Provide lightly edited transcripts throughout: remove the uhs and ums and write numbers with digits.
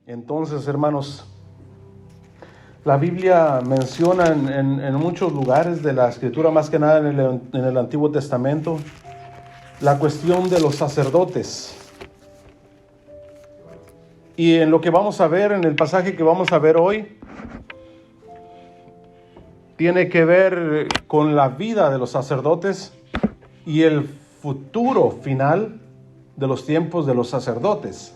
Entonces, hermanos, la Biblia menciona en muchos lugares de la Escritura, más que nada en el Antiguo Testamento, la cuestión de los sacerdotes. Y en lo que vamos a ver, en el pasaje que vamos a ver hoy, tiene que ver con la vida de los sacerdotes y el futuro final de los tiempos de los sacerdotes.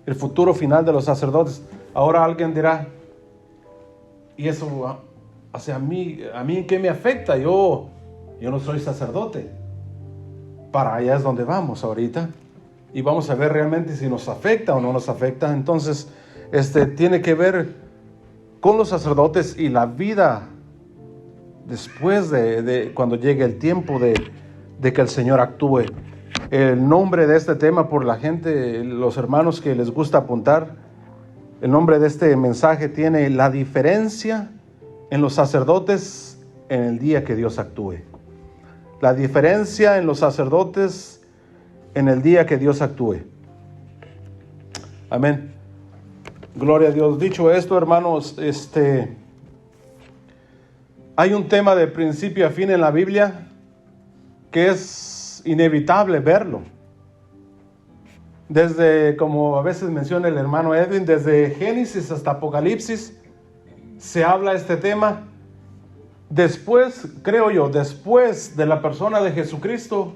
El futuro final de los sacerdotes. Ahora alguien dirá, ¿y eso hacia mí en qué me afecta? Yo no soy sacerdote. Para allá es donde vamos ahorita. Y vamos a ver realmente si nos afecta o no nos afecta. Entonces, tiene que ver con los sacerdotes y la vida después de cuando llegue el tiempo de que el Señor actúe. El nombre de este tema, por la gente, los hermanos que les gusta apuntar, el nombre de este mensaje tiene la diferencia en los sacerdotes en el día que Dios actúe. La diferencia en los sacerdotes en el día que Dios actúe. Amén. Gloria a Dios. Dicho esto, hermanos, hay un tema de principio a fin en la Biblia que es inevitable verlo. Desde, como a veces menciona el hermano Edwin, desde Génesis hasta Apocalipsis se habla este tema. Después, creo yo, después de la persona de Jesucristo,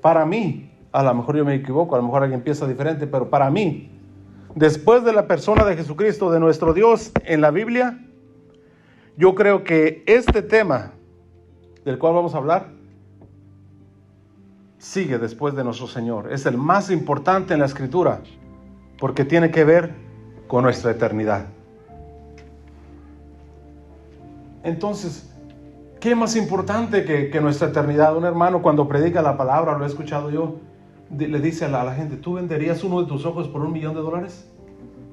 para mí, a lo mejor yo me equivoco, a lo mejor alguien piensa diferente, pero para mí, después de la persona de Jesucristo, de nuestro Dios en la Biblia, yo creo que este tema del cual vamos a hablar sigue después de nuestro Señor. Es el más importante en la Escritura porque tiene que ver con nuestra eternidad. Entonces, ¿qué más importante que nuestra eternidad? Un hermano cuando predica la palabra, lo he escuchado yo, le dice a la gente, ¿tú venderías uno de tus ojos por $1,000,000?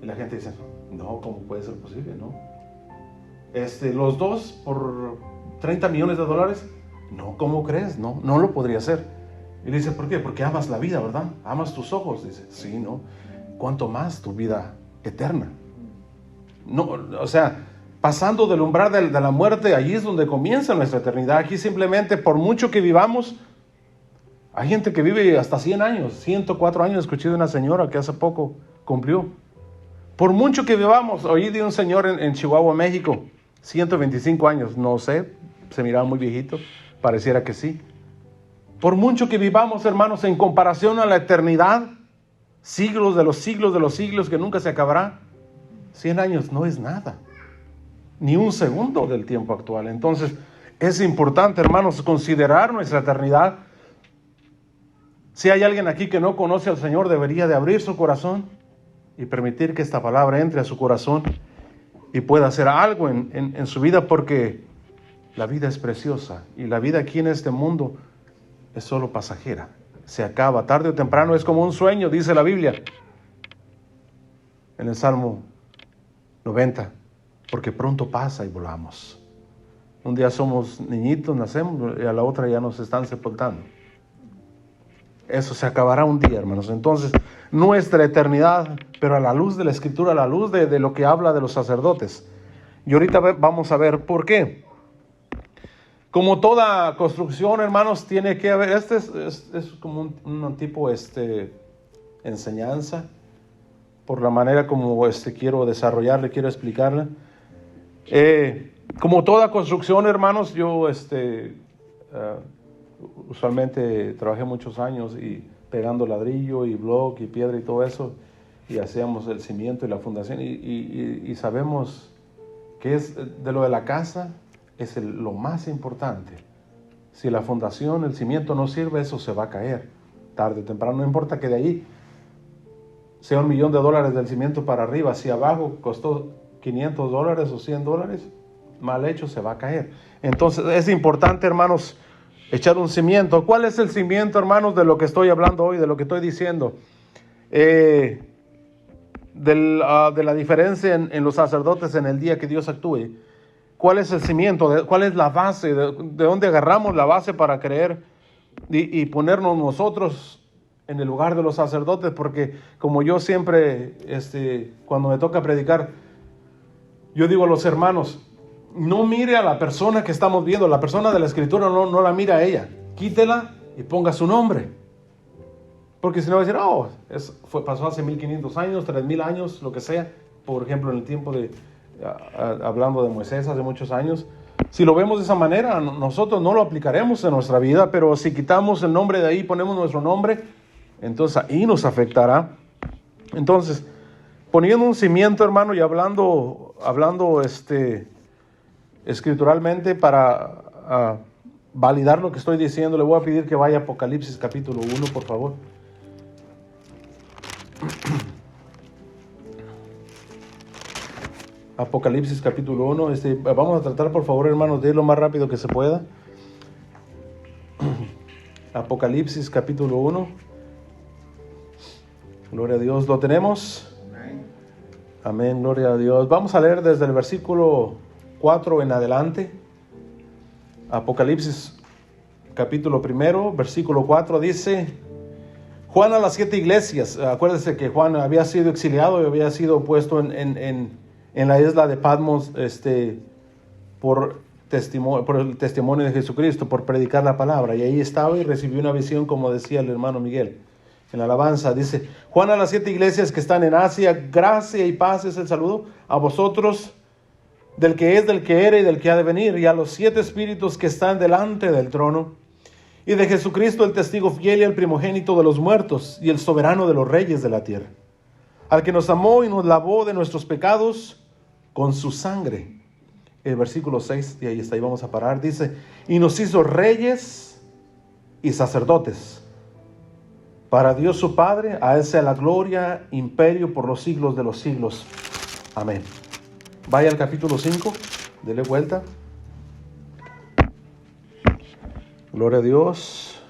Y la gente dice, no, ¿cómo puede ser posible? No. Los dos por $30 millones. No, ¿cómo crees? No lo podría hacer. Y le dice, ¿por qué? Porque amas la vida, ¿verdad? Amas tus ojos. Dice, sí, ¿no? ¿Cuánto más tu vida eterna? No, o sea, pasando del umbral de la muerte, allí es donde comienza nuestra eternidad. Aquí simplemente, por mucho que vivamos, hay gente que vive hasta 100 años, 104 años. Escuché de una señora que hace poco cumplió. Por mucho que vivamos, oí de un señor en Chihuahua, México, 125 años, no sé, se miraba muy viejito, pareciera que sí. Por mucho que vivamos, hermanos, en comparación a la eternidad, siglos de los siglos que nunca se acabará, 100 años no es nada, ni un segundo del tiempo actual. Entonces, es importante, hermanos, considerar nuestra eternidad. Si hay alguien aquí que no conoce al Señor, debería de abrir su corazón y permitir que esta palabra entre a su corazón y pueda hacer algo en su vida, porque la vida es preciosa y la vida aquí en este mundo es solo pasajera. Se acaba, tarde o temprano, es como un sueño, dice la Biblia en el Salmo 90, porque pronto pasa y volamos. Un día somos niñitos, nacemos, y a la otra ya nos están sepultando. Eso se acabará un día, hermanos. Entonces, nuestra eternidad, pero a la luz de la Escritura, a la luz de lo que habla de los sacerdotes. Y ahorita vamos a ver por qué. Como toda construcción, hermanos, tiene que haber, es como un tipo enseñanza, por la manera como quiero desarrollarle, quiero explicarle. Como toda construcción, hermanos, yo usualmente trabajé muchos años y pegando ladrillo y bloque y piedra y todo eso, y hacíamos el cimiento y la fundación, y sabemos que es de lo de la casa, es lo más importante. Si la fundación, el cimiento no sirve, eso se va a caer tarde o temprano. No importa que de ahí sea $1,000,000 del cimiento para arriba, si abajo costó $500 o $100, mal hecho se va a caer. Entonces es importante, hermanos, echar un cimiento. ¿Cuál es el cimiento, hermanos, de lo que estoy hablando hoy, de lo que estoy diciendo? De la diferencia en los sacerdotes en el día que Dios actúe. ¿Cuál es el cimiento? ¿Cuál es la base? ¿De dónde agarramos la base para creer y ponernos nosotros en el lugar de los sacerdotes, porque como yo siempre, cuando me toca predicar, yo digo a los hermanos, no mire a la persona que estamos viendo, la persona de la Escritura no la mira a ella, quítela y ponga su nombre. Porque si no va a decir, pasó hace 1500 años, 3000 años, lo que sea. Por ejemplo, en el tiempo hablando de Moisés, hace muchos años. Si lo vemos de esa manera, nosotros no lo aplicaremos en nuestra vida, pero si quitamos el nombre de ahí, ponemos nuestro nombre, entonces ahí nos afectará. Entonces, poniendo un cimiento, hermano, y hablando escrituralmente para validar lo que estoy diciendo, le voy a pedir que vaya a Apocalipsis capítulo 1, por favor. Apocalipsis capítulo 1. Vamos a tratar, por favor, hermanos, de ir lo más rápido que se pueda. Apocalipsis capítulo 1. Gloria a Dios. ¿Lo tenemos? Amén, gloria a Dios. Vamos a leer desde el versículo 4 en adelante. Apocalipsis capítulo 1, versículo 4 dice: Juan a las 7 iglesias. Acuérdense que Juan había sido exiliado y había sido puesto en la isla de Patmos por el testimonio de Jesucristo, por predicar la palabra. Y ahí estaba y recibió una visión, como decía el hermano Miguel en la alabanza. Dice: Juan a las 7 iglesias que están en Asia, gracia y paz es el saludo a vosotros, del que es, del que era y del que ha de venir, y a los 7 espíritus que están delante del trono, y de Jesucristo, el testigo fiel y el primogénito de los muertos, y el soberano de los reyes de la tierra, al que nos amó y nos lavó de nuestros pecados con su sangre. El versículo 6, y ahí está, y vamos a parar, dice: y nos hizo reyes y sacerdotes para Dios su Padre. A él sea la gloria, imperio por los siglos de los siglos. Amén. Vaya al capítulo 5, dele vuelta. Gloria a Dios.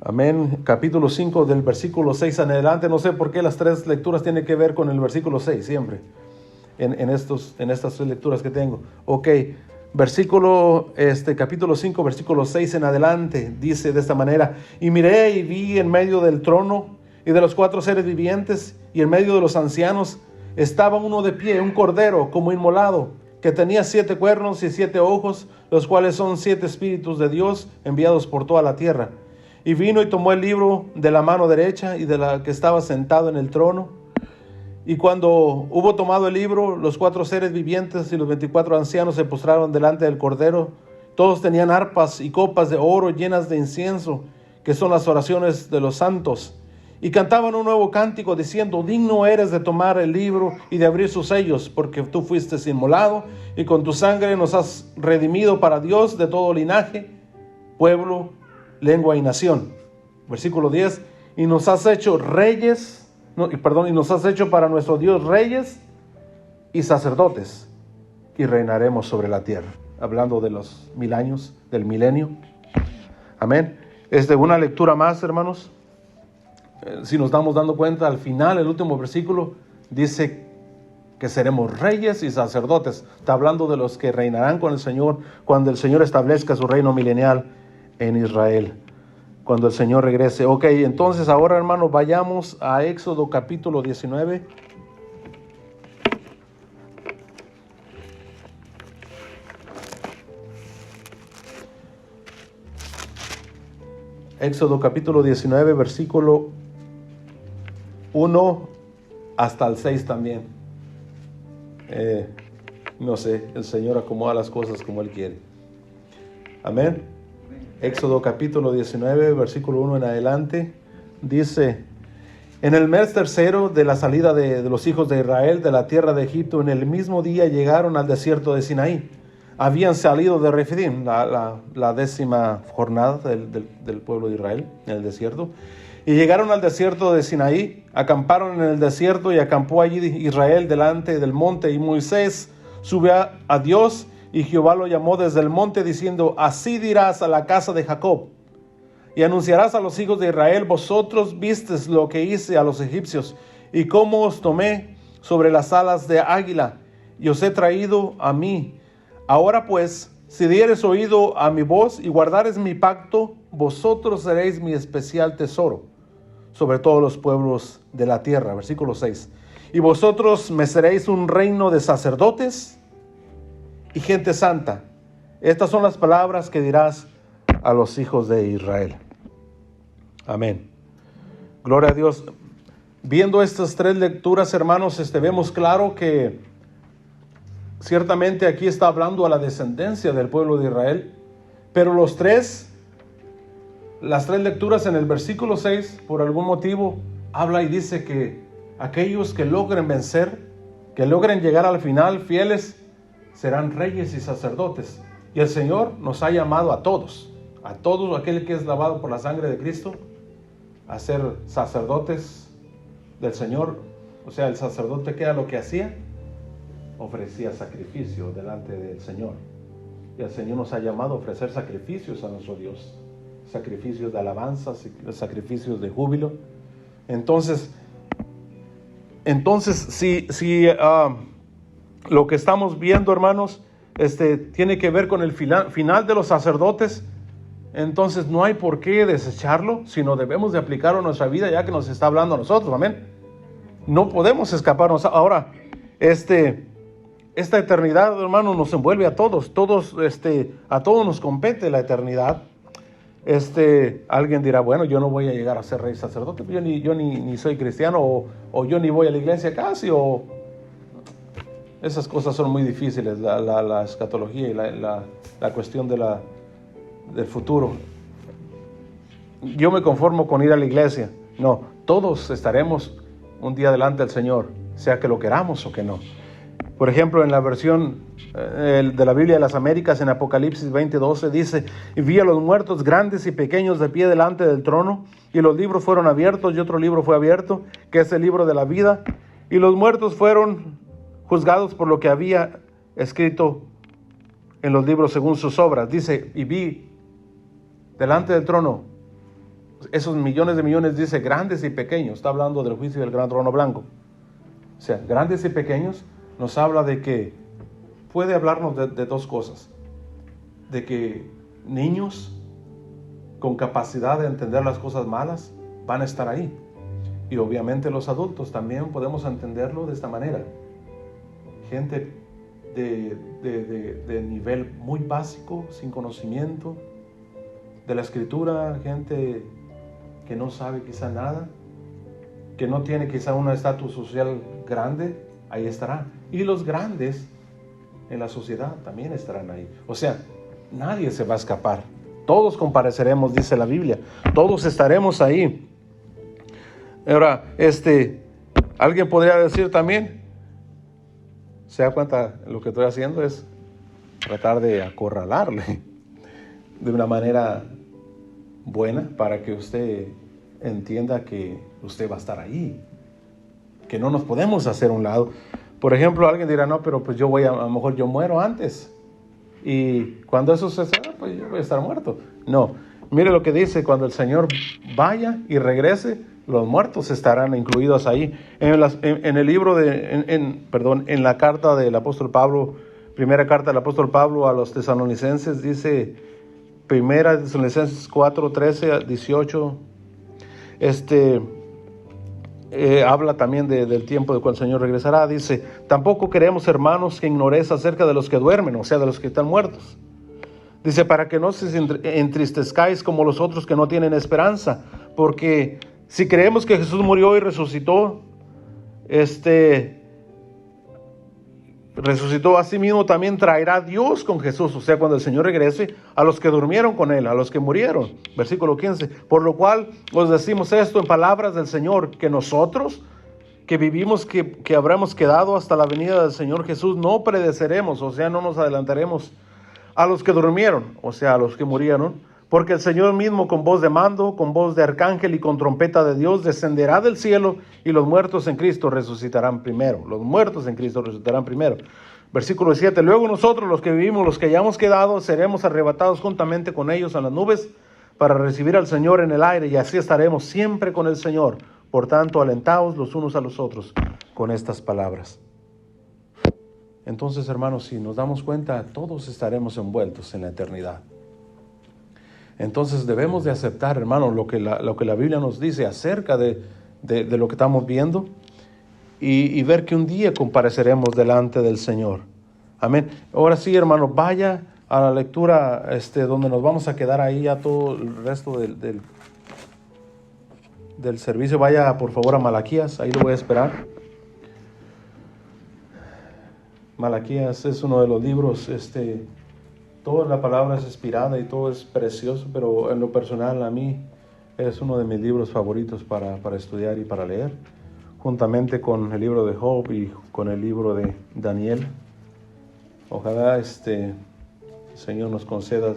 Amén. Capítulo 5 del versículo 6 en adelante. No sé por qué las 3 lecturas tienen que ver con el versículo 6 siempre. En estas 3 lecturas que tengo. Ok. Capítulo 5, versículo 6 en adelante. Dice de esta manera: y miré y vi en medio del trono y de los 4 seres vivientes y en medio de los ancianos estaba uno de pie, un cordero como inmolado, que tenía 7 cuernos y 7 ojos, los cuales son 7 espíritus de Dios enviados por toda la tierra. Y vino y tomó el libro de la mano derecha y de la que estaba sentado en el trono. Y cuando hubo tomado el libro, los 4 seres vivientes y los 24 ancianos se postraron delante del cordero. Todos tenían arpas y copas de oro llenas de incienso, que son las oraciones de los santos. Y cantaban un nuevo cántico diciendo: digno eres de tomar el libro y de abrir sus sellos, porque tú fuiste inmolado y con tu sangre nos has redimido para Dios de todo linaje, pueblo, lengua y nación. Versículo 10: y nos has hecho y nos has hecho para nuestro Dios reyes y sacerdotes, y reinaremos sobre la tierra. Hablando de los 1000 años, del milenio. Amén. Una lectura más, hermanos. Si nos estamos dando cuenta, al final, el último versículo dice que seremos reyes y sacerdotes. Está hablando de los que reinarán con el Señor cuando el Señor establezca su reino milenial en Israel, cuando el Señor regrese. Ok, entonces ahora, hermanos, vayamos a Éxodo capítulo 19. Éxodo capítulo 19, versículo 1 hasta el 6 también. No sé, el Señor acomoda las cosas como Él quiere. Amén. Éxodo capítulo 19, versículo 1 en adelante. Dice: en el mes tercero de la salida de los hijos de Israel de la tierra de Egipto, en el mismo día llegaron al desierto de Sinaí. Habían salido de Refidim, la 10ª jornada del pueblo de Israel en el desierto. Y llegaron al desierto de Sinaí, acamparon en el desierto y acampó allí Israel delante del monte. Y Moisés subió a Dios y Jehová lo llamó desde el monte diciendo: así dirás a la casa de Jacob y anunciarás a los hijos de Israel: vosotros vistes lo que hice a los egipcios y cómo os tomé sobre las alas de águila y os he traído a mí. Ahora pues, si dieres oído a mi voz y guardares mi pacto, vosotros seréis mi especial tesoro sobre todos los pueblos de la tierra. Versículo 6. Y vosotros me seréis un reino de sacerdotes y gente santa. Estas son las palabras que dirás a los hijos de Israel. Amén. Gloria a Dios. Viendo estas tres lecturas, hermanos, vemos claro que ciertamente aquí está hablando a la descendencia del pueblo de Israel, pero las tres lecturas en el versículo 6, por algún motivo, habla y dice que aquellos que logren vencer, que logren llegar al final fieles, serán reyes y sacerdotes. Y el Señor nos ha llamado a todos aquel que es lavado por la sangre de Cristo, a ser sacerdotes del Señor. O sea, el sacerdote, ¿qué era lo que hacía? Ofrecía sacrificio delante del Señor. Y el Señor nos ha llamado a ofrecer sacrificios a nuestro Dios, sacrificios de alabanza, sacrificios de júbilo. Entonces si lo que estamos viendo, hermanos, tiene que ver con el final de los sacerdotes, entonces no hay por qué desecharlo, sino debemos de aplicarlo a nuestra vida, ya que nos está hablando a nosotros. Amén. No podemos escaparnos. Ahora, esta eternidad, hermano, nos envuelve a todos, a todos nos compete la eternidad. Alguien dirá, bueno, yo no voy a llegar a ser rey sacerdote, yo ni soy cristiano, o yo ni voy a la iglesia casi, o esas cosas son muy difíciles, la escatología y la cuestión del futuro. Yo me conformo con ir a la iglesia. No, todos estaremos un día delante del Señor, sea que lo queramos o que no. Por ejemplo, en la versión de la Biblia de las Américas, en Apocalipsis 20:12, dice: y vi a los muertos grandes y pequeños de pie delante del trono, y los libros fueron abiertos, y otro libro fue abierto, que es el libro de la vida, y los muertos fueron juzgados por lo que había escrito en los libros según sus obras. Dice, y vi delante del trono, esos millones de millones, dice grandes y pequeños, está hablando del juicio del gran trono blanco. O sea, grandes y pequeños nos habla de que puede hablarnos de dos cosas: de que niños con capacidad de entender las cosas malas van a estar ahí, y obviamente los adultos también podemos entenderlo de esta manera. Gente de nivel muy básico, sin conocimiento de la escritura, gente que no sabe quizá nada, que no tiene quizá un estatus social grande, ahí estará. Y los grandes en la sociedad también estarán ahí. O sea, nadie se va a escapar. Todos compareceremos, dice la Biblia. Todos estaremos ahí. Ahora, alguien podría decir también, ¿se da cuenta? Lo que estoy haciendo es tratar de acorralarle de una manera buena para que usted entienda que usted va a estar ahí, que no nos podemos hacer a un lado. Por ejemplo, alguien dirá, no, pero pues a lo mejor yo muero antes, y cuando eso suceda, pues yo voy a estar muerto. No, mire lo que dice: cuando el Señor vaya y regrese, los muertos estarán incluidos ahí. En el libro en la carta del apóstol Pablo, primera carta del apóstol Pablo a los tesalonicenses, dice, primera Tesalonicenses 4, 13 a 18, habla también del tiempo de cuando el Señor regresará. Dice, tampoco queremos, hermanos, que ignoréis acerca de los que duermen, o sea, de los que están muertos. Dice, para que no se entristezcáis como los otros que no tienen esperanza, porque si creemos que Jesús murió y resucitó, resucitó a sí mismo, también traerá Dios con Jesús, o sea, cuando el Señor regrese, a los que durmieron con Él, a los que murieron. Versículo 15, por lo cual os decimos esto en palabras del Señor, que nosotros que vivimos, que habremos quedado hasta la venida del Señor Jesús, no pereceremos, o sea, no nos adelantaremos a los que durmieron, o sea, a los que murieron, porque el Señor mismo con voz de mando, con voz de arcángel y con trompeta de Dios descenderá del cielo, y los muertos en Cristo resucitarán primero. Los muertos en Cristo resucitarán primero. Versículo 7, luego nosotros los que vivimos, los que hayamos quedado, seremos arrebatados juntamente con ellos en las nubes para recibir al Señor en el aire, y así estaremos siempre con el Señor. Por tanto, alentaos los unos a los otros con estas palabras. entonces, hermanos, si nos damos cuenta, todos estaremos envueltos en la eternidad. Entonces debemos de aceptar, hermanos, lo que la Biblia nos dice acerca de lo que estamos viendo y ver que un día compareceremos delante del Señor. Amén. Ahora sí, hermanos, vaya a la lectura donde nos vamos a quedar ahí ya todo el resto del servicio. Vaya, por favor, a Malaquías, ahí lo voy a esperar. Malaquías es uno de los libros, toda la palabra es inspirada y todo es precioso, pero en lo personal a mí es uno de mis libros favoritos para estudiar y para leer, juntamente con el libro de Job y con el libro de Daniel. Ojalá el Señor nos conceda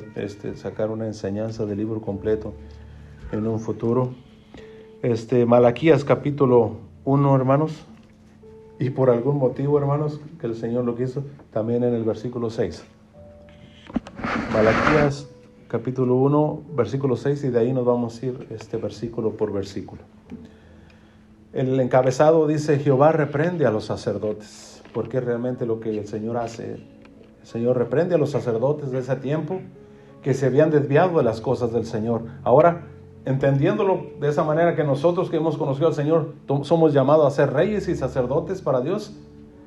sacar una enseñanza del libro completo en un futuro. Malaquías capítulo 1, hermanos, y por algún motivo, hermanos, que el Señor lo quiso, también en el versículo 6. Malaquías capítulo 1, versículo 6, y de ahí nos vamos a ir versículo por versículo. El encabezado dice: Jehová reprende a los sacerdotes, porque realmente lo que el Señor hace. El Señor reprende a los sacerdotes de ese tiempo que se habían desviado de las cosas del Señor. Ahora, entendiéndolo de esa manera, que nosotros que hemos conocido al Señor somos llamados a ser reyes y sacerdotes para Dios,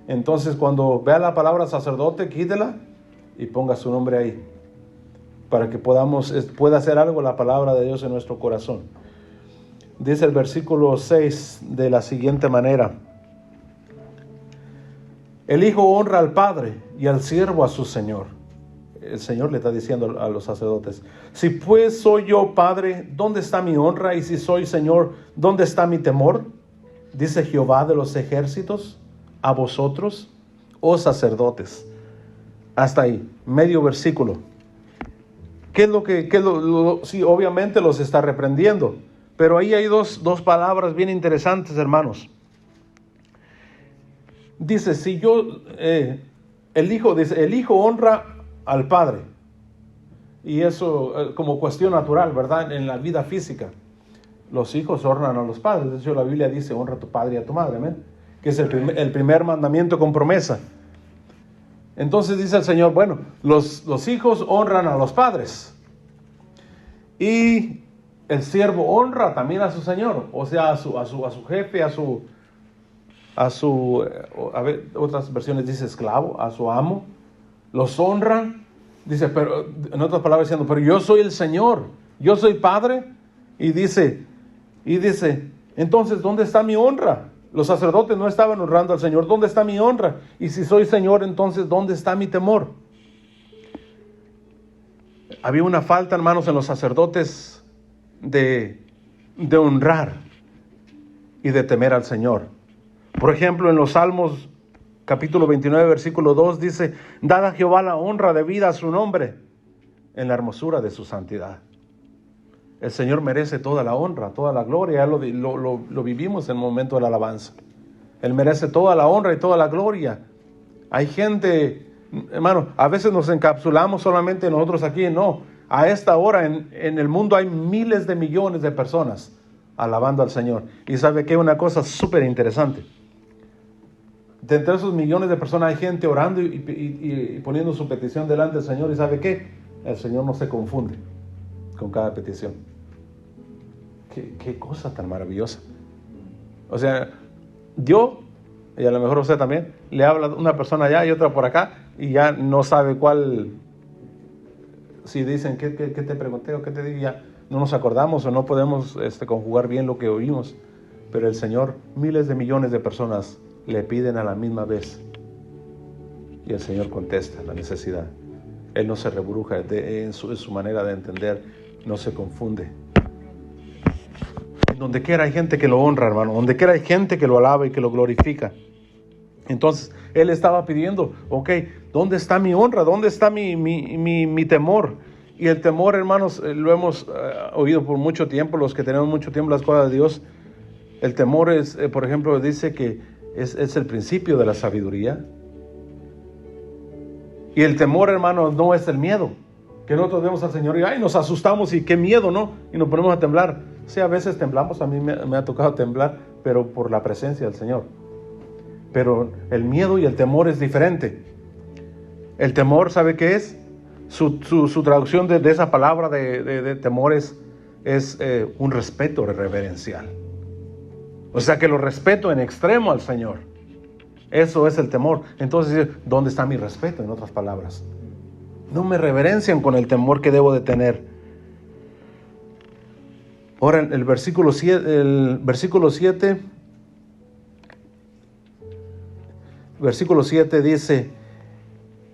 entonces cuando vea la palabra sacerdote, quítela y ponga su nombre ahí, para que pueda hacer algo la palabra de Dios en nuestro corazón. Dice el versículo 6 de la siguiente manera: el hijo honra al padre y al siervo a su señor. El Señor le está diciendo a los sacerdotes: si pues soy yo padre, ¿dónde está mi honra? Y si soy señor, ¿dónde está mi temor? Dice Jehová de los ejércitos a vosotros, oh sacerdotes. Hasta ahí, medio versículo. ¿Qué es lo que sí, obviamente los está reprendiendo, pero ahí hay dos palabras bien interesantes, hermanos. Dice, si yo, el hijo honra al padre, y eso como cuestión natural, ¿verdad? En la vida física, los hijos honran a los padres. De hecho, la Biblia dice: honra a tu padre y a tu madre, amén, que es el primer mandamiento con promesa. Entonces dice el Señor: bueno, los hijos honran a los padres, y el siervo honra también a su señor, o sea, a su jefe, a ver, otras versiones dice esclavo, a su amo. Los honran, dice, pero en otras palabras diciendo: pero yo soy el Señor, yo soy padre. Y dice, entonces, ¿dónde está mi honra? Los sacerdotes no estaban honrando al Señor. ¿Dónde está mi honra? Y si soy Señor, entonces, ¿dónde está mi temor? Había una falta, hermanos, en los sacerdotes de honrar y de temer al Señor. Por ejemplo, en los Salmos capítulo 29, versículo 2 dice: dad a Jehová la honra debida a su nombre en la hermosura de su santidad. El Señor merece toda la honra, toda la gloria. Ya lo vivimos en el momento de la alabanza. Él merece toda la honra y toda la gloria. Hay gente, hermano, a veces nos encapsulamos solamente nosotros aquí. No, a esta hora en el mundo hay miles de millones de personas alabando al Señor. Y sabe que una cosa súper interesante: de entre esos millones de personas hay gente orando y poniendo su petición delante del Señor. ¿Y sabe qué? El Señor no se confunde con cada petición. Qué cosa tan maravillosa. O sea, yo, y a lo mejor usted también, le habla una persona allá y otra por acá, y ya no sabe cuál. Si dicen, ¿qué te pregunté o qué te dije? Ya no nos acordamos o no podemos conjugar bien lo que oímos. Pero el Señor, miles de millones de personas le piden a la misma vez, y el Señor contesta la necesidad. Él no se rebruja en su manera de entender, no se confunde. En donde quiera hay gente que lo honra, hermano. Donde quiera hay gente que lo alaba y que lo glorifica. Entonces, él estaba pidiendo, ok, ¿dónde está mi honra? ¿Dónde está mi temor? Y el temor, hermanos, lo hemos oído por mucho tiempo, los que tenemos mucho tiempo las cosas de Dios. El temor es, por ejemplo, dice que es el principio de la sabiduría. Y el temor, hermano, no es el miedo. Que nosotros vemos al Señor y ay, nos asustamos y qué miedo, ¿no? Y nos ponemos a temblar. Sí, a veces temblamos, a mí me ha tocado temblar, pero por la presencia del Señor. Pero el miedo y el temor es diferente. El temor, ¿sabe qué es? Su traducción de esa palabra de temor es un respeto reverencial. O sea que lo respeto en extremo al Señor. Eso es el temor. Entonces, ¿dónde está mi respeto? En otras palabras, no me reverencian con el temor que debo de tener. Ahora el versículo 7, versículo 7 dice,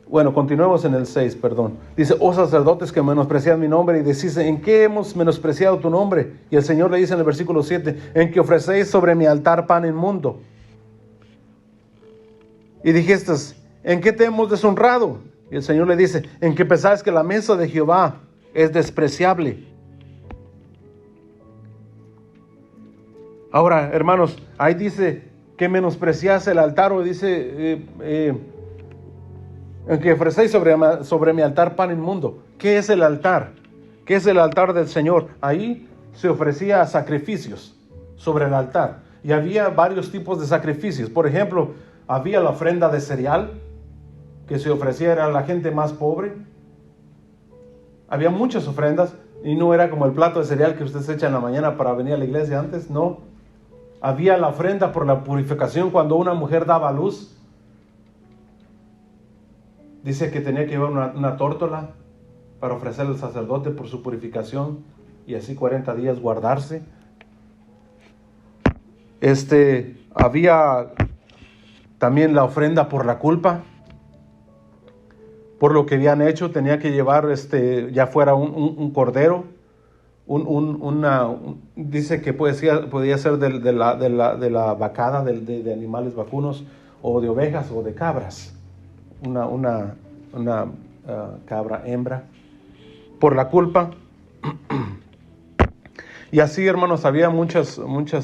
bueno, continuemos en el 6, perdón. Dice, oh sacerdotes que menospreciad mi nombre, y decís, ¿en qué hemos menospreciado tu nombre? Y el Señor le dice en el versículo 7, en que ofrecéis sobre mi altar pan inmundo. Y dijiste, ¿en qué te hemos deshonrado? Y el Señor le dice, en que pensáis que la mesa de Jehová es despreciable. Ahora, hermanos, ahí dice que menosprecias el altar, o dice en que ofrecéis sobre mi altar pan inmundo. ¿Qué es el altar? ¿Qué es el altar del Señor? Ahí se ofrecía sacrificios sobre el altar. Y había varios tipos de sacrificios. Por ejemplo, había la ofrenda de cereal que se ofrecía a la gente más pobre. Había muchas ofrendas y no era como el plato de cereal que usted se echa en la mañana para venir a la iglesia antes, no. Había la ofrenda por la purificación cuando una mujer daba a luz. Dice que tenía que llevar una tórtola para ofrecerle al sacerdote por su purificación y así 40 días guardarse. Había también la ofrenda por la culpa, por lo que habían hecho. Tenía que llevar ya fuera un cordero, dice que podía ser de la vacada, de animales vacunos, o de ovejas o de cabras, una cabra hembra, por la culpa. Y así, hermanos, había muchos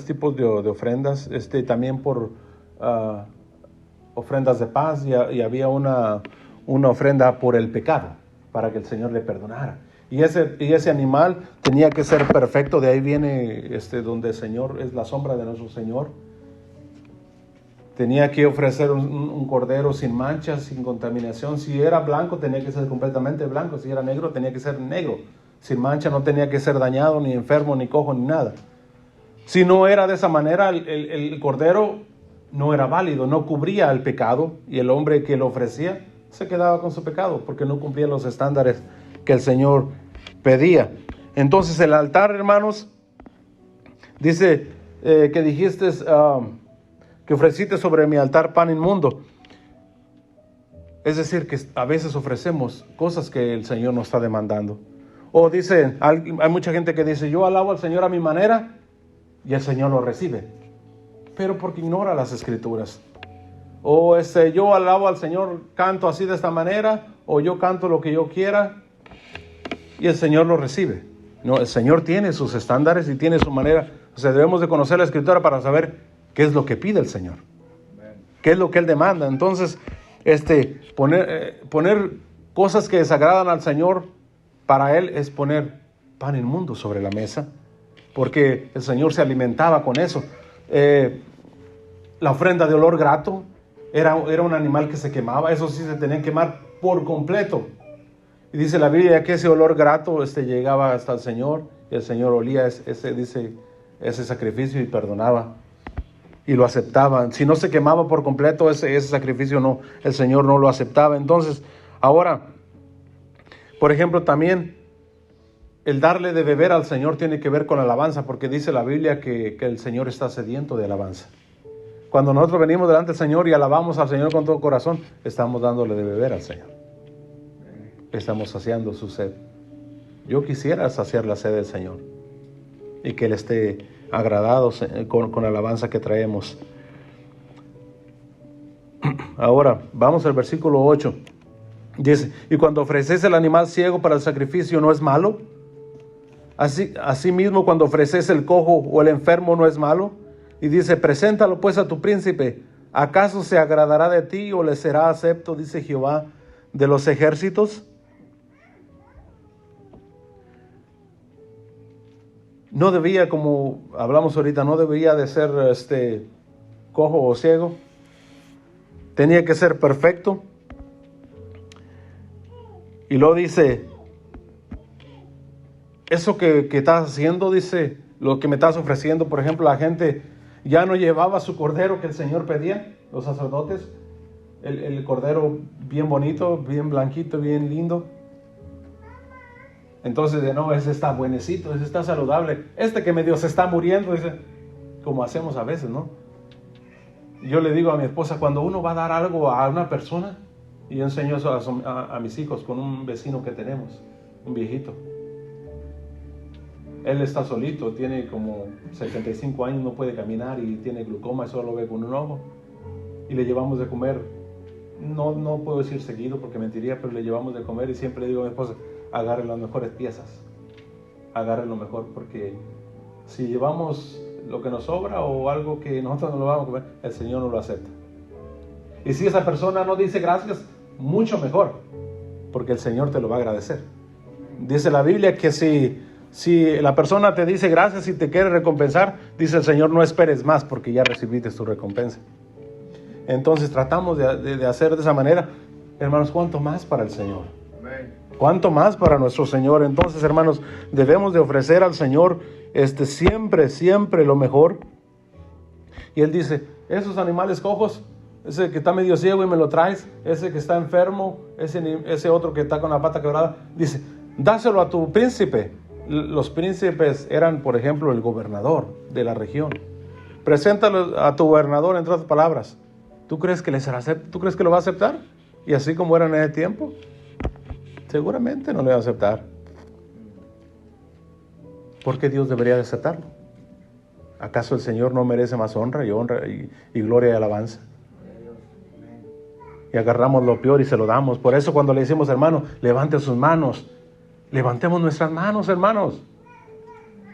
tipos de ofrendas, también por ofrendas de paz, y había una ofrenda por el pecado, para que el Señor le perdonara. Y ese animal tenía que ser perfecto. De ahí viene donde el Señor es la sombra de nuestro Señor. Tenía que ofrecer un cordero sin manchas, sin contaminación. Si era blanco, tenía que ser completamente blanco. Si era negro, tenía que ser negro, sin mancha. No tenía que ser dañado, ni enfermo, ni cojo, ni nada. Si no era de esa manera, el cordero no era válido, no cubría el pecado, y el hombre que lo ofrecía se quedaba con su pecado, porque no cumplía los estándares que el Señor pedía. Entonces el altar, hermanos, dice que dijiste que ofreciste sobre mi altar pan inmundo. Es decir, que a veces ofrecemos cosas que el Señor nos está demandando. O dice, hay mucha gente que dice, yo alabo al Señor a mi manera, y el Señor lo recibe, pero porque ignora las Escrituras. O yo alabo al Señor, canto así de esta manera, o yo canto lo que yo quiera, y el Señor lo recibe. No, el Señor tiene sus estándares y tiene su manera. O sea, debemos de conocer la Escritura para saber qué es lo que pide el Señor, qué es lo que Él demanda. Entonces, poner cosas que desagradan al Señor, para Él es poner pan inmundo sobre la mesa, porque el Señor se alimentaba con eso. La ofrenda de olor grato era un animal que se quemaba. Eso sí, se tenía que quemar por completo. Y dice la Biblia que ese olor grato llegaba hasta el Señor, y el Señor olía ese sacrificio y perdonaba y lo aceptaba. Si no se quemaba por completo ese sacrificio, no, el Señor no lo aceptaba. Entonces, ahora, por ejemplo, también el darle de beber al Señor tiene que ver con la alabanza, porque dice la Biblia que el Señor está sediento de alabanza. Cuando nosotros venimos delante del Señor y alabamos al Señor con todo corazón, estamos dándole de beber al Señor. Estamos saciando su sed. Yo quisiera saciar la sed del Señor y que Él esté agradado con la alabanza que traemos. Ahora, vamos al versículo 8. Dice, y cuando ofreces el animal ciego para el sacrificio, ¿no es malo? Asimismo, cuando ofreces el cojo o el enfermo, ¿no es malo? Y dice, preséntalo pues a tu príncipe. ¿Acaso se agradará de ti o le será acepto, dice Jehová de los ejércitos? No debía, como hablamos ahorita, no debía de ser cojo o ciego. Tenía que ser perfecto. Y luego dice, eso que estás haciendo, dice, lo que me estás ofreciendo, por ejemplo, la gente ya no llevaba su cordero que el Señor pedía, los sacerdotes, el cordero bien bonito, bien blanquito, bien lindo. Entonces, no, ese está buenecito, ese está saludable, este que medio se está muriendo, dice, como hacemos a veces, ¿no? Yo le digo a mi esposa, cuando uno va a dar algo a una persona, y yo enseño eso a mis hijos con un vecino que tenemos, un viejito. Él está solito, tiene como 75 años, no puede caminar y tiene glaucoma, solo ve con un ojo. Y le llevamos de comer, no puedo decir seguido porque mentiría, pero le llevamos de comer y siempre le digo a mi esposa, agarre las mejores piezas, agarre lo mejor, porque si llevamos lo que nos sobra o algo que nosotros no lo vamos a comer, el Señor no lo acepta. Y si esa persona no dice gracias, mucho mejor, porque el Señor te lo va a agradecer. Dice la Biblia que si la persona te dice gracias y te quiere recompensar, dice el Señor, no esperes más porque ya recibiste tu recompensa. Entonces tratamos de hacer de esa manera. Hermanos, ¿cuánto más para el Señor? ¿Cuánto más para nuestro Señor? Entonces, hermanos, debemos de ofrecer al Señor siempre lo mejor. Y Él dice, esos animales cojos, ese que está medio ciego y me lo traes, ese que está enfermo, ese otro que está con la pata quebrada, dice, dáselo a tu príncipe. Los príncipes eran, por ejemplo, el gobernador de la región. Preséntalo a tu gobernador, entre otras palabras. ¿Tú crees que ¿Tú crees que lo va a aceptar? Y así como era en ese tiempo, seguramente no le va a aceptar. ¿Por qué Dios debería de aceptarlo? ¿Acaso el Señor no merece más honra y gloria y alabanza? Y agarramos lo peor y se lo damos. Por eso cuando le decimos, hermano, levante sus manos, levantemos nuestras manos, hermanos.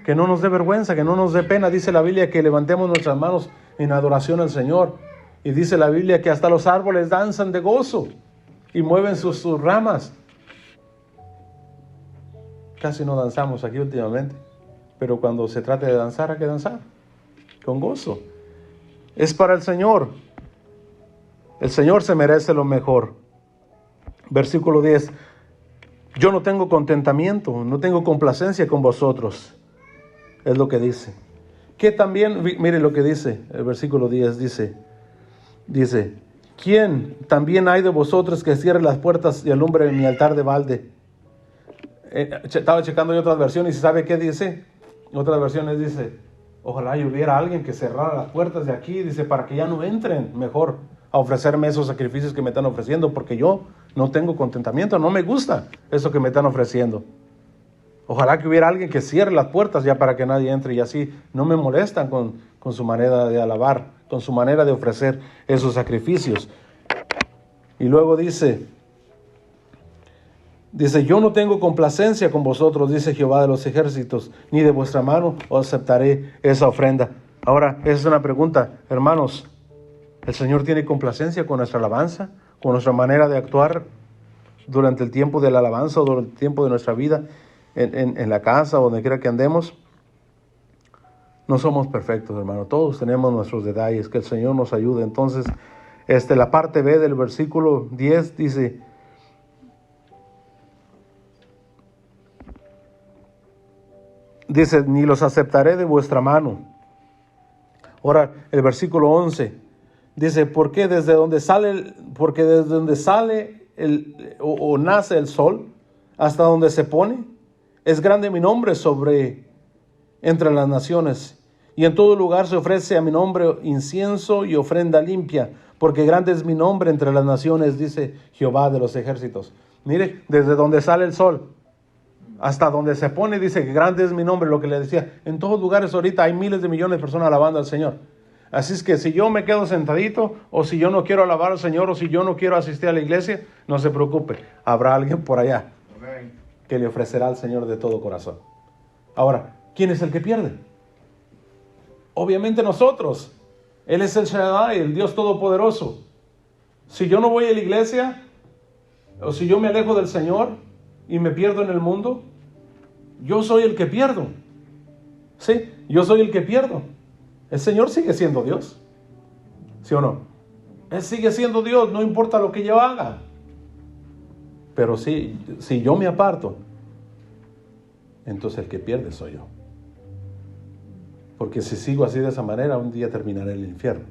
Que no nos dé vergüenza, que no nos dé pena. Dice la Biblia que levantemos nuestras manos en adoración al Señor. Y dice la Biblia que hasta los árboles danzan de gozo y mueven sus ramas. Casi no danzamos aquí últimamente, pero cuando se trata de danzar, hay que danzar con gozo. Es para el Señor. El Señor se merece lo mejor. Versículo 10. Yo no tengo contentamiento, no tengo complacencia con vosotros. Es lo que dice. Que también, mire lo que dice, el versículo 10 dice, ¿quién también hay de vosotros que cierre las puertas y alumbre mi altar de balde? Estaba checando yo otras versiones y ¿sabe qué dice? Otras versiones dice, ojalá y hubiera alguien que cerrara las puertas de aquí, dice, para que ya no entren mejor a ofrecerme esos sacrificios que me están ofreciendo, porque yo no tengo contentamiento, no me gusta eso que me están ofreciendo. Ojalá que hubiera alguien que cierre las puertas ya para que nadie entre y así no me molestan con su manera de alabar, con su manera de ofrecer esos sacrificios. Y luego dice, yo no tengo complacencia con vosotros, dice Jehová de los ejércitos, ni de vuestra mano os aceptaré esa ofrenda. Ahora, esa es una pregunta, hermanos, ¿el Señor tiene complacencia con nuestra alabanza, con nuestra manera de actuar durante el tiempo de la alabanza o durante el tiempo de nuestra vida en la casa o donde quiera que andemos? No somos perfectos, hermano. Todos tenemos nuestros detalles. Que el Señor nos ayude. Entonces, la parte B del versículo 10 dice, ni los aceptaré de vuestra mano. Ahora, el versículo 11 dice, porque desde donde sale o nace el sol hasta donde se pone, es grande mi nombre entre las naciones, y en todo lugar se ofrece a mi nombre incienso y ofrenda limpia, porque grande es mi nombre entre las naciones, dice Jehová de los ejércitos. Mire, desde donde sale el sol hasta donde se pone, dice que grande es mi nombre, lo que le decía. En todos lugares ahorita hay miles de millones de personas alabando al Señor. Así es que si yo me quedo sentadito, o si yo no quiero alabar al Señor, o si yo no quiero asistir a la iglesia, no se preocupe, habrá alguien por allá que le ofrecerá al Señor de todo corazón. Ahora, ¿quién es el que pierde? Obviamente nosotros. Él es el Shaddai, el Dios Todopoderoso. Si yo no voy a la iglesia, o si yo me alejo del Señor y me pierdo en el mundo, yo soy el que pierdo. Sí, yo soy el que pierdo. El Señor sigue siendo Dios. ¿Sí o no? Él sigue siendo Dios, no importa lo que yo haga. Pero si yo me aparto, entonces el que pierde soy yo. Porque si sigo así de esa manera, un día terminaré en el infierno.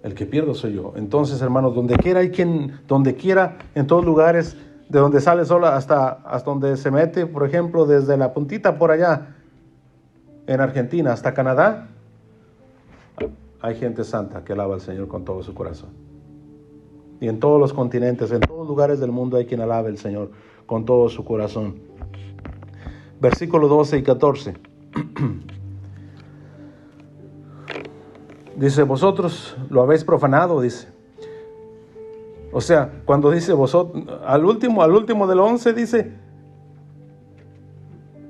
El que pierdo soy yo. Entonces, hermanos, donde quiera en todos lugares, de donde sale sol hasta donde se mete, por ejemplo, desde la puntita por allá, en Argentina, hasta Canadá, hay gente santa que alaba al Señor con todo su corazón. Y en todos los continentes, en todos lugares del mundo hay quien alaba al Señor con todo su corazón. Versículos 12 y 14. Dice, vosotros lo habéis profanado, dice. O sea, cuando dice vosotros, al último del 11 dice,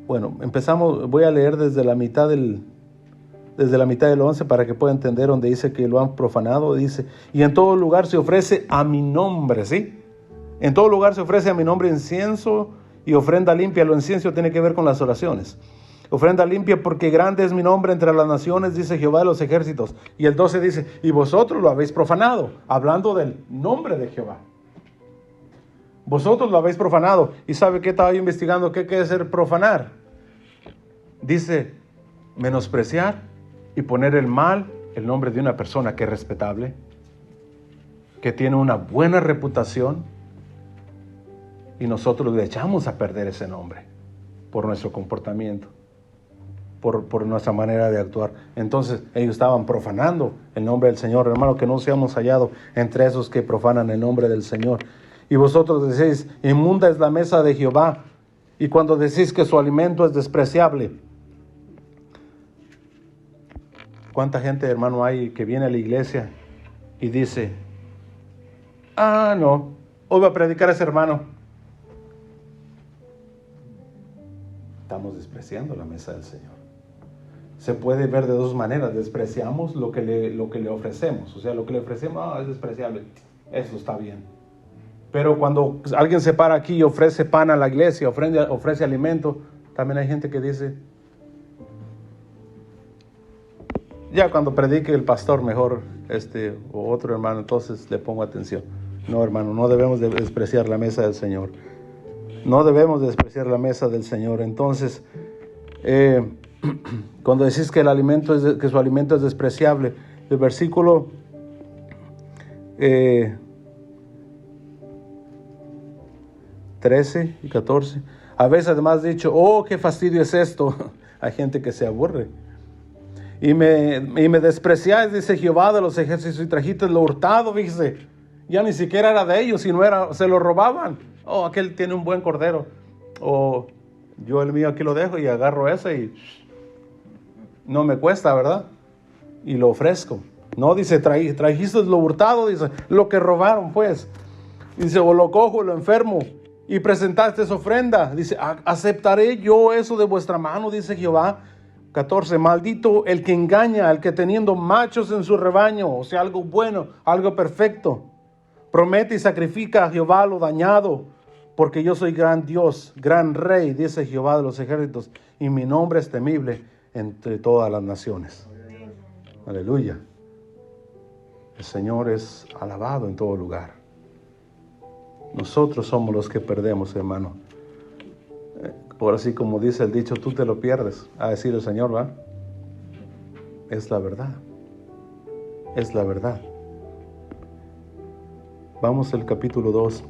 bueno, voy a leer desde la mitad del 11 para que pueda entender donde dice que lo han profanado. Dice, y en todo lugar se ofrece a mi nombre, ¿sí? En todo lugar se ofrece a mi nombre incienso y ofrenda limpia. Lo incienso tiene que ver con las oraciones. Ofrenda limpia porque grande es mi nombre entre las naciones, dice Jehová de los ejércitos. Y el 12 dice, y vosotros lo habéis profanado, hablando del nombre de Jehová. Vosotros lo habéis profanado. ¿Y sabe qué? Estaba yo investigando qué quiere decir profanar. Dice, menospreciar y poner el nombre de una persona que es respetable, que tiene una buena reputación, y nosotros le echamos a perder ese nombre por nuestro comportamiento, por nuestra manera de actuar. Entonces ellos estaban profanando el nombre del Señor. Hermano, que no seamos hallados entre esos que profanan el nombre del Señor. Y vosotros decís, inmunda es la mesa de Jehová, y cuando decís que su alimento es despreciable. ¿Cuánta gente, hermano, hay que viene a la iglesia y dice, no, hoy va a predicar a ese hermano? Estamos despreciando la mesa del Señor. Se puede ver de dos maneras. Despreciamos lo que le ofrecemos. O sea, lo que le ofrecemos es despreciable. Eso está bien. Pero cuando alguien se para aquí y ofrece pan a la iglesia, ofrece alimento, también hay gente que dice, ya cuando predique el pastor mejor o otro hermano, entonces le pongo atención. No, hermano, no debemos de despreciar la mesa del Señor. No debemos despreciar la mesa del Señor. Entonces, cuando decís que que su alimento es despreciable, el versículo 13 y 14, a veces además dicho, qué fastidio es esto. Hay gente que se aburre. Y me despreciáis, dice Jehová de los ejércitos, y trajisteis lo hurtado, fíjese. Ya ni siquiera era de ellos, sino se lo robaban. Aquel tiene un buen cordero. Yo el mío aquí lo dejo y agarro ese y no me cuesta, ¿verdad? Y lo ofrezco. No, dice, trajiste lo hurtado, dice, lo que robaron, pues. Dice, o lo cojo, lo enfermo, y presentaste esa ofrenda. Dice, aceptaré yo eso de vuestra mano, dice Jehová. 14, maldito el que engaña, el que teniendo machos en su rebaño, o sea, algo bueno, algo perfecto, promete y sacrifica a Jehová lo dañado, porque yo soy gran Dios, gran Rey, dice Jehová de los ejércitos, y mi nombre es temible entre todas las naciones. Aleluya. El Señor es alabado en todo lugar. Nosotros somos los que perdemos, hermano. Por así como dice el dicho, tú te lo pierdes, a decir el Señor, ¿va? Es la verdad. Es la verdad. Vamos al capítulo 2.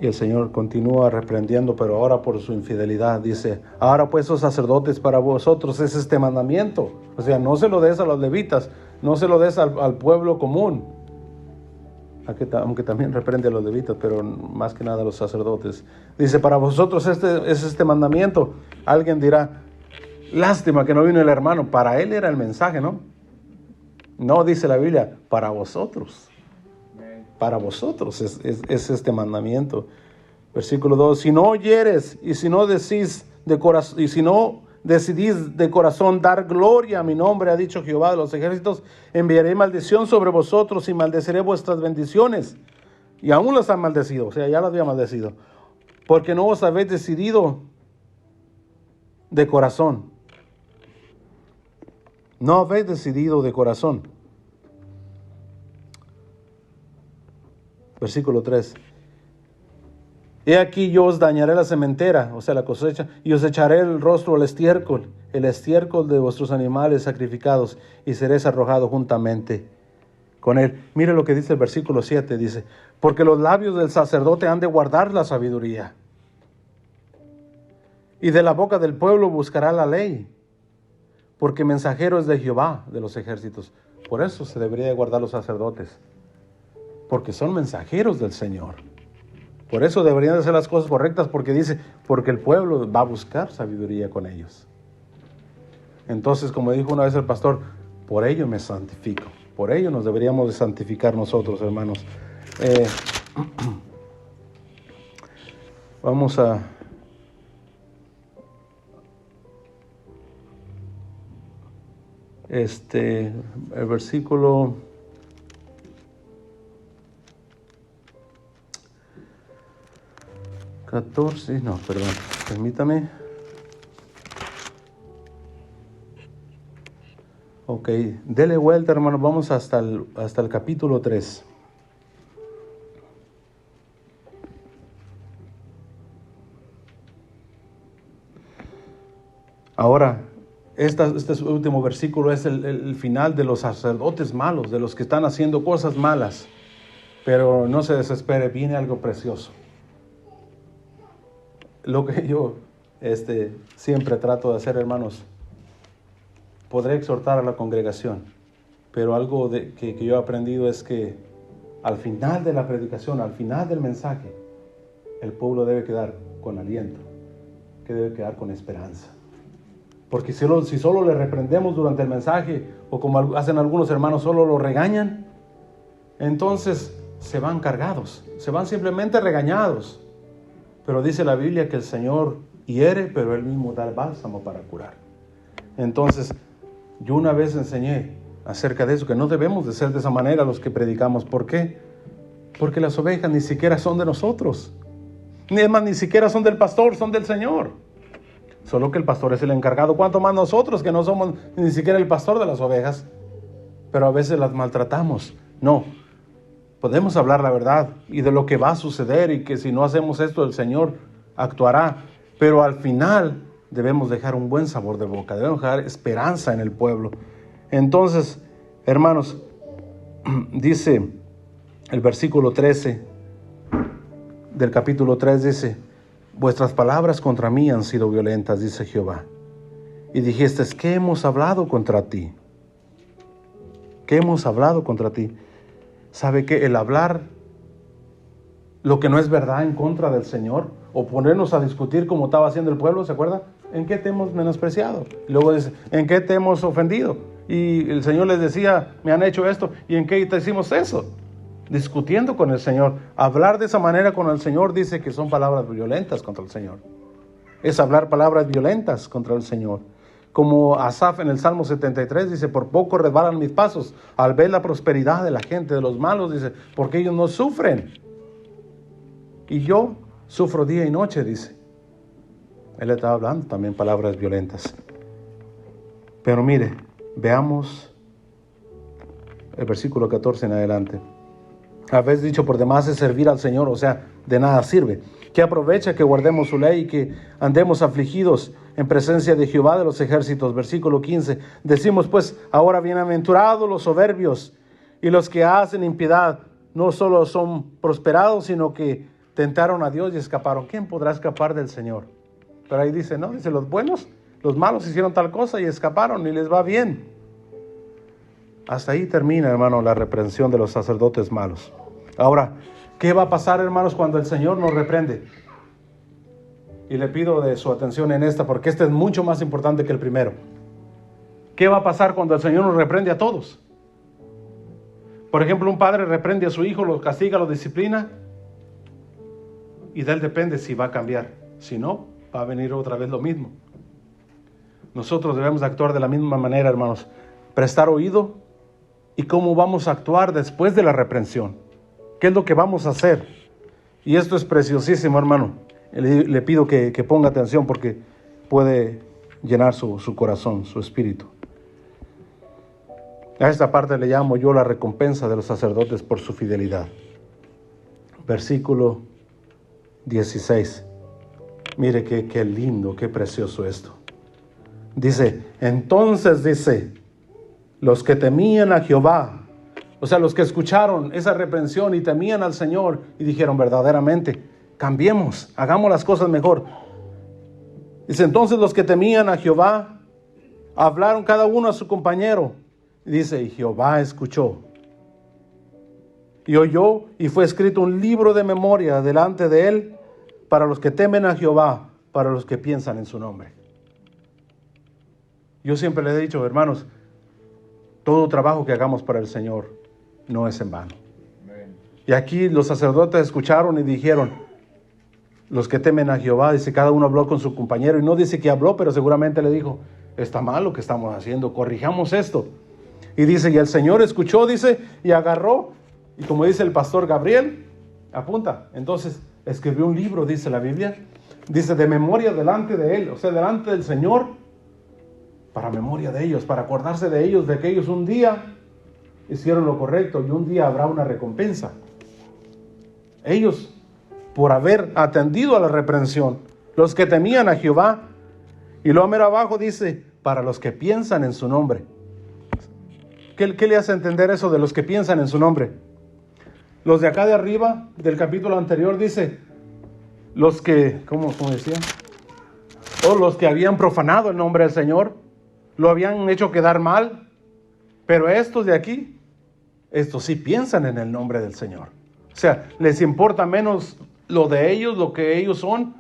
Y el Señor continúa reprendiendo, pero ahora por su infidelidad. Dice, ahora pues, los sacerdotes, para vosotros es este mandamiento. O sea, no se lo des a los levitas, no se lo des al pueblo común. Aunque también reprende a los levitas, pero más que nada a los sacerdotes. Dice, para vosotros es este mandamiento. Alguien dirá, lástima que no vino el hermano. Para él era el mensaje, ¿no? No, dice la Biblia, para vosotros. Para vosotros es este mandamiento. Versículo 2, si no oyeres y si no decidís de corazón dar gloria a mi nombre, ha dicho Jehová de los ejércitos, enviaré maldición sobre vosotros y maldeciré vuestras bendiciones. Y aún las han maldecido, o sea, ya las había maldecido, porque no os habéis decidido de corazón. No habéis decidido de corazón. Versículo 3. He aquí yo os dañaré la sementera, o sea, la cosecha, y os echaré el rostro al estiércol, el estiércol de vuestros animales sacrificados, y seréis arrojados juntamente con él. Mire lo que dice el versículo 7, dice, porque los labios del sacerdote han de guardar la sabiduría, y de la boca del pueblo buscará la ley, porque mensajero es de Jehová de los ejércitos. Por eso se debería de guardar los sacerdotes, porque son mensajeros del Señor. Por eso deberían de hacer las cosas correctas, porque dice, porque el pueblo va a buscar sabiduría con ellos. Entonces, como dijo una vez el pastor, por ello me santifico. Por ello nos deberíamos de santificar nosotros, hermanos. Vamos a... el versículo 14, no, perdón, permítame. Ok, dele vuelta, hermano, vamos hasta el capítulo 3. Ahora, este último versículo es el final de los sacerdotes malos, de los que están haciendo cosas malas. Pero no se desespere, viene algo precioso. Lo que yo siempre trato de hacer, hermanos, podré exhortar a la congregación, pero algo que yo he aprendido es que al final de la predicación, al final del mensaje, el pueblo debe quedar con aliento, que debe quedar con esperanza. Porque si solo le reprendemos durante el mensaje, o como hacen algunos hermanos, solo lo regañan, entonces se van cargados, se van simplemente regañados. Pero dice la Biblia que el Señor hiere, pero Él mismo da el bálsamo para curar. Entonces, yo una vez enseñé acerca de eso, que no debemos de ser de esa manera los que predicamos. ¿Por qué? Porque las ovejas ni siquiera son de nosotros. Ni siquiera son del pastor, son del Señor. Solo que el pastor es el encargado. ¿Cuánto más nosotros que no somos ni siquiera el pastor de las ovejas? Pero a veces las maltratamos. No. Podemos hablar la verdad y de lo que va a suceder, y que si no hacemos esto el Señor actuará. Pero al final debemos dejar un buen sabor de boca, debemos dejar esperanza en el pueblo. Entonces, hermanos, dice el versículo 13 del capítulo 3, dice, vuestras palabras contra mí han sido violentas, dice Jehová. Y dijiste, ¿qué hemos hablado contra ti? ¿Qué hemos hablado contra ti? ¿Sabe que el hablar lo que no es verdad en contra del Señor, o ponernos a discutir como estaba haciendo el pueblo, ¿se acuerda? ¿En qué te hemos menospreciado? Y luego dice, ¿en qué te hemos ofendido? Y el Señor les decía, me han hecho esto, ¿y en qué te hicimos eso? Discutiendo con el Señor. Hablar de esa manera con el Señor dice que son palabras violentas contra el Señor. Es hablar palabras violentas contra el Señor. Como Asaf en el Salmo 73 dice, por poco resbalan mis pasos al ver la prosperidad de la gente, de los malos, dice, porque ellos no sufren. Y yo sufro día y noche, dice. Él estaba hablando también palabras violentas. Pero mire, veamos el versículo 14 en adelante. Habéis dicho, por demás es servir al Señor, o sea, de nada sirve. ¿Qué aprovecha que guardemos su ley y que andemos afligidos en presencia de Jehová de los ejércitos? Versículo 15. Decimos pues, ahora bienaventurados los soberbios y los que hacen impiedad, no solo son prosperados, sino que tentaron a Dios y escaparon. ¿Quién podrá escapar del Señor? Pero ahí dice, no, dice, los buenos, los malos hicieron tal cosa y escaparon y les va bien. Hasta ahí termina, hermano, la reprensión de los sacerdotes malos. Ahora, ¿qué va a pasar, hermanos, cuando el Señor nos reprende? Y le pido de su atención en esta, porque este es mucho más importante que el primero. ¿Qué va a pasar cuando el Señor nos reprende a todos? Por ejemplo, un padre reprende a su hijo, lo castiga, lo disciplina, y de él depende si va a cambiar. Si no, va a venir otra vez lo mismo. Nosotros debemos actuar de la misma manera, hermanos. Prestar oído. ¿Y cómo vamos a actuar después de la reprensión? ¿Qué es lo que vamos a hacer? Y esto es preciosísimo, hermano. Le pido que ponga atención, porque puede llenar su corazón, su espíritu. A esta parte le llamo yo la recompensa de los sacerdotes por su fidelidad. versículo 16. Mire qué lindo, qué precioso esto. Dice, entonces dice, los que temían a Jehová, o sea, los que escucharon esa reprensión y temían al Señor y dijeron verdaderamente, cambiemos, hagamos las cosas mejor. Dice, entonces los que temían a Jehová hablaron cada uno a su compañero. Dice, y Jehová escuchó y oyó, y fue escrito un libro de memoria delante de él para los que temen a Jehová, para los que piensan en su nombre. Yo siempre le he dicho, hermanos, todo trabajo que hagamos para el Señor no es en vano. Y aquí los sacerdotes escucharon y dijeron, los que temen a Jehová, dice, cada uno habló con su compañero, y no dice que habló, pero seguramente le dijo, está mal lo que estamos haciendo, corrijamos esto. Y dice, y el Señor escuchó, dice, y agarró, y como dice el pastor Gabriel, apunta, entonces escribió un libro, dice la Biblia, dice, de memoria delante de él, o sea, delante del Señor, para memoria de ellos, para acordarse de ellos, de que ellos un día hicieron lo correcto y un día habrá una recompensa. Ellos, por haber atendido a la reprensión, los que temían a Jehová, y luego mero abajo dice, para los que piensan en su nombre. ¿Qué le hace entender eso de los que piensan en su nombre? Los de acá de arriba, del capítulo anterior, dice, los que, ¿cómo decía? O los que habían profanado el nombre del Señor, lo habían hecho quedar mal, pero estos de aquí, estos sí piensan en el nombre del Señor. O sea, les importa menos lo de ellos, lo que ellos son,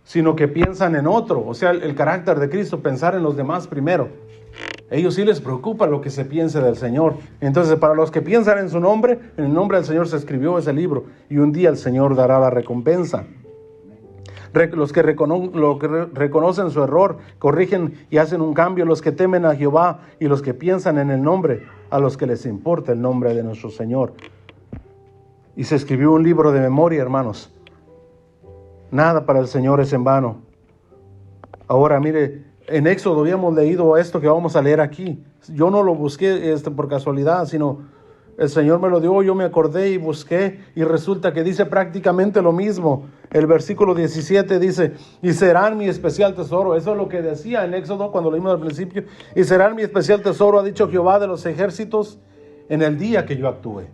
sino que piensan en otro. O sea, el carácter de Cristo, pensar en los demás primero. Ellos sí les preocupa lo que se piense del Señor. Entonces, para los que piensan en su nombre, en el nombre del Señor se escribió ese libro, y un día el Señor dará la recompensa. Los que reconocen su error, corrigen y hacen un cambio, los que temen a Jehová y los que piensan en el nombre, a los que les importa el nombre de nuestro Señor. Y se escribió un libro de memoria, hermanos. Nada para el Señor es en vano. Ahora, mire, en Éxodo habíamos leído esto que vamos a leer aquí. Yo no lo busqué por casualidad, sino el Señor me lo dio, yo me acordé y busqué, y resulta que dice prácticamente lo mismo. El versículo 17 dice, y serán mi especial tesoro. Eso es lo que decía en Éxodo cuando leímos al principio. Y serán mi especial tesoro, ha dicho Jehová de los ejércitos, en el día que yo actúe.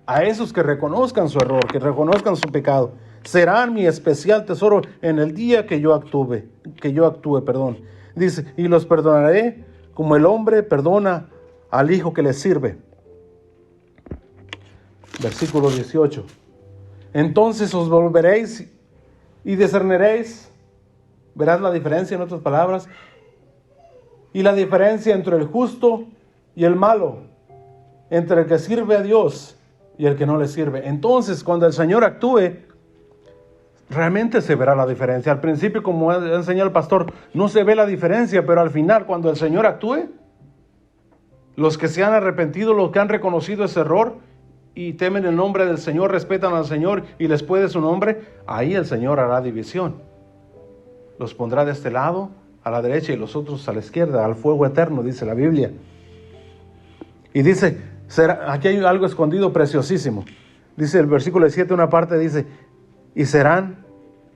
A esos que reconozcan su error, que reconozcan su pecado, serán mi especial tesoro en el día que yo actúe. Dice, y los perdonaré como el hombre perdona al hijo que le sirve. Versículo 18. Entonces os volveréis y discerniréis. Verás la diferencia, en otras palabras. Y la diferencia entre el justo y el malo, entre el que sirve a Dios y el que no le sirve. Entonces, cuando el Señor actúe, realmente se verá la diferencia. Al principio, como enseñó el pastor, no se ve la diferencia, pero al final, cuando el Señor actúe, los que se han arrepentido, los que han reconocido ese error y temen el nombre del Señor, respetan al Señor y les puede su nombre, ahí el Señor hará división. Los pondrá de este lado, a la derecha, y los otros a la izquierda, al fuego eterno, dice la Biblia. Y dice, aquí hay algo escondido preciosísimo. Dice el versículo 7, una parte dice, y serán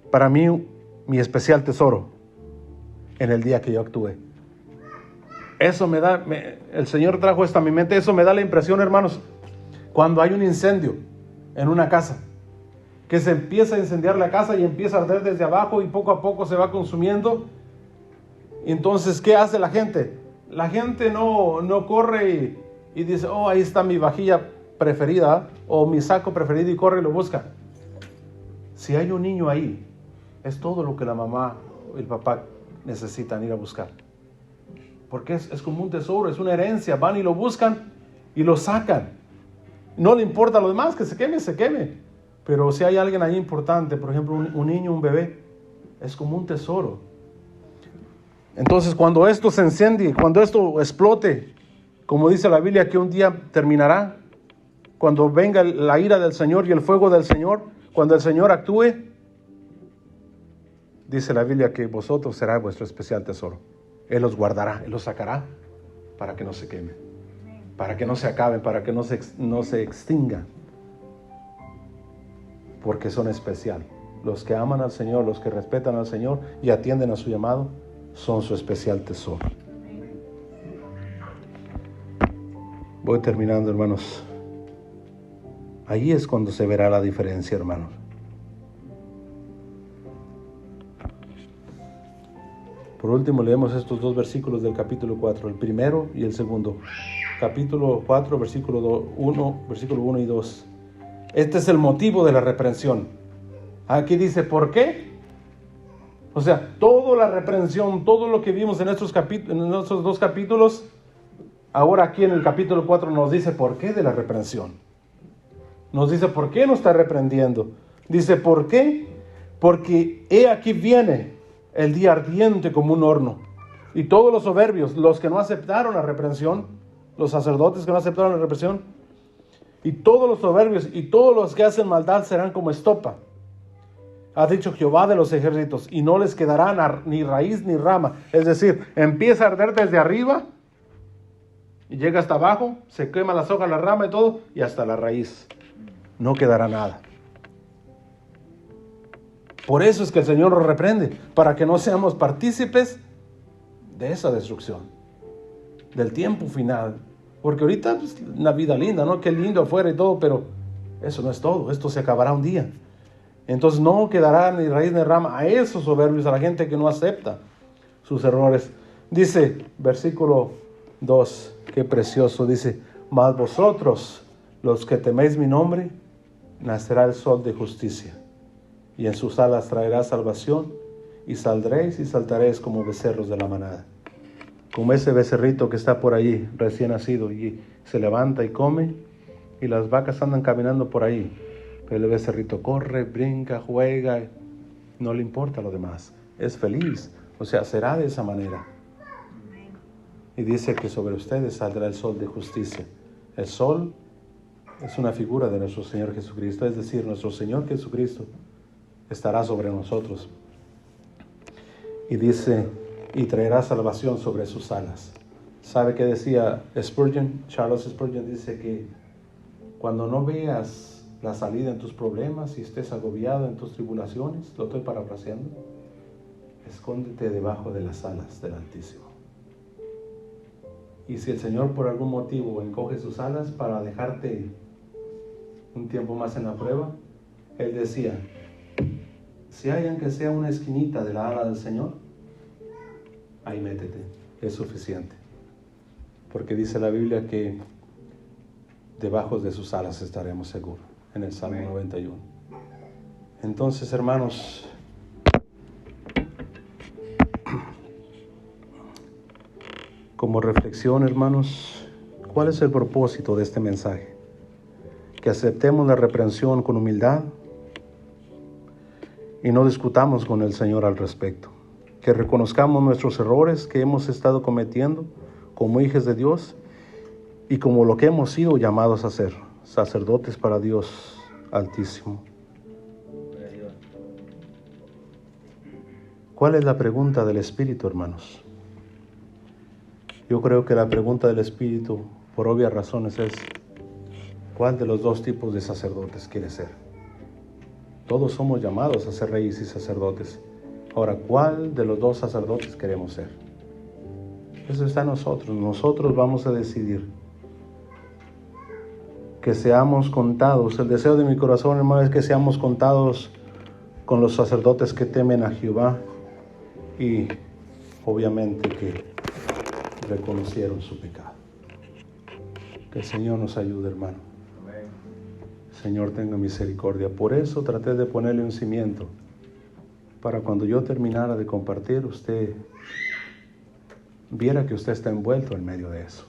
para mí mi especial tesoro en el día que yo actúe. Eso el Señor trajo esto a mi mente, eso me da la impresión, hermanos, cuando hay un incendio en una casa, que se empieza a incendiar la casa y empieza a arder desde abajo y poco a poco se va consumiendo. Entonces, ¿qué hace la gente? La gente no corre y dice, oh, ahí está mi vajilla preferida o mi saco preferido, y corre y lo busca. Si hay un niño ahí, es todo lo que la mamá o el papá necesitan ir a buscar. Porque es como un tesoro, es una herencia. Van y lo buscan y lo sacan. No le importa lo demás, que se queme. Pero si hay alguien ahí importante, por ejemplo, un niño, un bebé, es como un tesoro. Entonces, cuando esto se enciende, cuando esto explote, como dice la Biblia, que un día terminará, cuando venga la ira del Señor y el fuego del Señor, cuando el Señor actúe, dice la Biblia que vosotros será vuestro especial tesoro. Él los guardará, Él los sacará para que no se quemen, para que no se acaben, para que no se extingan. porque son especial. Los que aman al Señor, los que respetan al Señor y atienden a su llamado, son su especial tesoro. Voy terminando, hermanos. Ahí es cuando se verá la diferencia, hermanos. Por último, leemos estos dos versículos del capítulo 4, el primero y el segundo. Capítulo 4, versículo 1 y 2. Este es el motivo de la reprensión. Aquí dice, ¿por qué? O sea, toda la reprensión, todo lo que vimos en estos dos capítulos, ahora aquí en el capítulo 4 nos dice por qué de la reprensión. Nos dice por qué nos está reprendiendo. Dice, ¿por qué? Porque he aquí viene el día ardiente como un horno. Y todos los soberbios, los que no aceptaron la reprensión, los sacerdotes que no aceptaron la reprensión, y todos los soberbios y todos los que hacen maldad serán como estopa. Ha dicho Jehová de los ejércitos, y no les quedará ni raíz ni rama. Es decir, empieza a arder desde arriba y llega hasta abajo, se quema las hojas, la rama y todo, y hasta la raíz. No quedará nada. Por eso es que el Señor nos reprende, para que no seamos partícipes de esa destrucción, del tiempo final. Porque ahorita pues, una vida linda, ¿no? Qué lindo afuera y todo, pero eso no es todo. Esto se acabará un día. Entonces no quedará ni raíz ni rama a esos soberbios, a la gente que no acepta sus errores. Dice, versículo 2, qué precioso, dice, mas vosotros, los que teméis mi nombre, nacerá el sol de justicia, y en sus alas traerá salvación, y saldréis y saltaréis como becerros de la manada. Como ese becerrito que está por ahí, recién nacido, y se levanta y come, y las vacas andan caminando por ahí, pero el becerrito corre, brinca, juega, no le importa lo demás, es feliz, o sea, será de esa manera. Y dice que sobre ustedes saldrá el sol de justicia. El sol es una figura de nuestro Señor Jesucristo, es decir, nuestro Señor Jesucristo estará sobre nosotros. Y dice, y traerá salvación sobre sus alas. ¿Sabe qué decía Spurgeon? Charles Spurgeon dice que cuando no veas la salida en tus problemas y estés agobiado en tus tribulaciones, lo estoy parafraseando, escóndete debajo de las alas del Altísimo. Y si el Señor por algún motivo encoge sus alas para dejarte un tiempo más en la prueba, Él decía, si hay aunque sea una esquinita de la ala del Señor, ahí métete, es suficiente. Porque dice la Biblia que debajo de sus alas estaremos seguros, en el Salmo 91. Entonces, hermanos, como reflexión, hermanos, ¿cuál es el propósito de este mensaje? Que aceptemos la reprensión con humildad y no discutamos con el Señor al respecto. Que reconozcamos nuestros errores que hemos estado cometiendo como hijos de Dios y como lo que hemos sido llamados a ser, sacerdotes para Dios Altísimo. ¿Cuál es la pregunta del Espíritu, hermanos? Yo creo que la pregunta del Espíritu, por obvias razones, es ¿cuál de los dos tipos de sacerdotes quiere ser? Todos somos llamados a ser reyes y sacerdotes. Ahora, ¿cuál de los dos sacerdotes queremos ser? Eso está en nosotros. Nosotros vamos a decidir que seamos contados. El deseo de mi corazón, hermano, es que seamos contados con los sacerdotes que temen a Jehová y obviamente que reconocieron su pecado. Que el Señor nos ayude, hermano. Señor, tenga misericordia. Por eso traté de ponerle un cimiento, para cuando yo terminara de compartir, usted viera que usted está envuelto en medio de eso.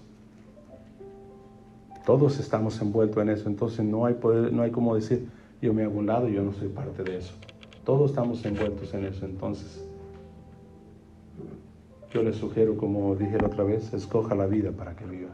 Todos estamos envueltos en eso, entonces no hay como decir, yo me hago un lado y yo no soy parte de eso. Todos estamos envueltos en eso, entonces yo le sugiero, como dije la otra vez, escoja la vida para que viva.